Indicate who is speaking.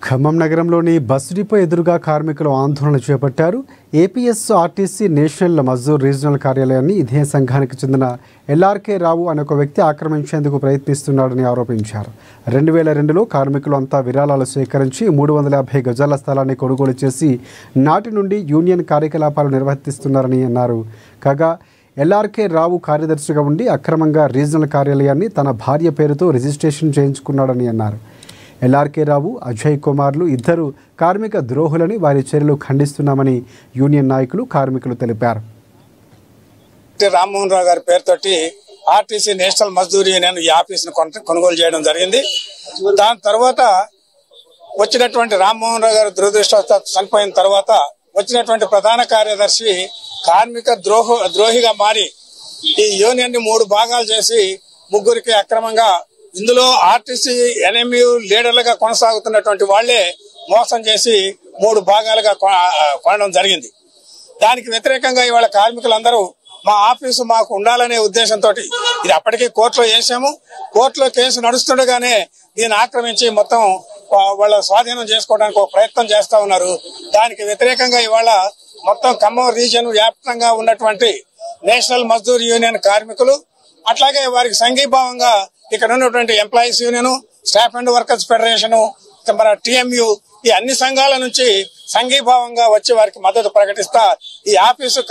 Speaker 1: ఖమ్మం నగరంలోని bus depot ఎదురుగా కార్మికులు ఆందోళన చేపట్టారు. ఏపీఎస్ఆర్టీసీ నేషనల్ మజ్దూర్ రీజనల్ కార్యాలయాన్ని ఇదే సంఘానికి చెందిన ఎల్ఆర్కే రావు అనే ఒక వ్యక్తి ఆక్రమించేందుకు ప్రయత్నిస్తున్నాడని ఆరోపించారు. 2002లో కార్మికులు అంతా విరాళాలు సేకరించి 350 గజాల స్థలాన్ని కొనుగోలు చేసి నాటి నుండి యూనియన్ కార్యకలాపాలు నిర్వర్తిస్తున్నారని అన్నారు. కాగా ఎల్ఆర్కే రావు కార్యదర్శిగా ఉండి అక్రమంగా రీజనల్ కార్యాలయాన్ని తన భార్య పేరుతో రిజిస్ట్రేషన్ చేయించుకున్నాడని అన్నారు. ఎల్ఆర్కే రావు, అజయ్ కుమార్లు ఇద్దరు కార్మిక ద్రోహులని వారి చర్యలు ఖండిస్తున్నామని యూనియన్ నాయకులు, కార్మికులు తెలిపారు.
Speaker 2: రామ్మోహన్ రావు గారి పేరుతోటి ఆర్టీసీ నేషనల్ మజ్దూర్ యూనియన్ ఈ ఆఫీసును కొనుగోలు చేయడం జరిగింది. దాని తర్వాత వచ్చినటువంటి రామ్మోహన్ రావు గారు దురదృష్టవశాత్తు చనిపోయిన తర్వాత వచ్చినటువంటి ప్రధాన కార్యదర్శి కార్మిక ద్రోహిగా మారి ఈ యూనియన్ ని 3 భాగాలు చేసి ముగ్గురికి అక్రమంగా, ఇందులో ఆర్టీసీ ఎన్ఎంయు లీడర్లుగా కొనసాగుతున్నటువంటి వాళ్లే మోసం చేసి 3 భాగాలుగా కొనడం జరిగింది. దానికి వ్యతిరేకంగా ఇవాళ కార్మికులందరూ మా ఆఫీసు మాకు ఉండాలనే ఉద్దేశంతో ఇది అప్పటికే కోర్టులో వేసాము. కోర్టులో కేసు నడుస్తుండగానే దీన్ని ఆక్రమించి మొత్తం వాళ్ళ స్వాధీనం చేసుకోవడానికి ఒక ప్రయత్నం చేస్తా ఉన్నారు. దానికి వ్యతిరేకంగా ఇవాళ మొత్తం ఖమ్మం రీజియన్ వ్యాప్తంగా ఉన్నటువంటి నేషనల్ మజ్దూర్ యూనియన్ కార్మికులు, అట్లాగే వారికి సంఘీభావంగా ఇక్కడ ఉన్నటువంటి employees union, staff and workers federation, మన టిఎంయు, ఈ అన్ని సంఘాల నుంచి సంఘీభావంగా వచ్చి వారికి మద్దతు ప్రకటిస్తా ఈ ఆఫీసు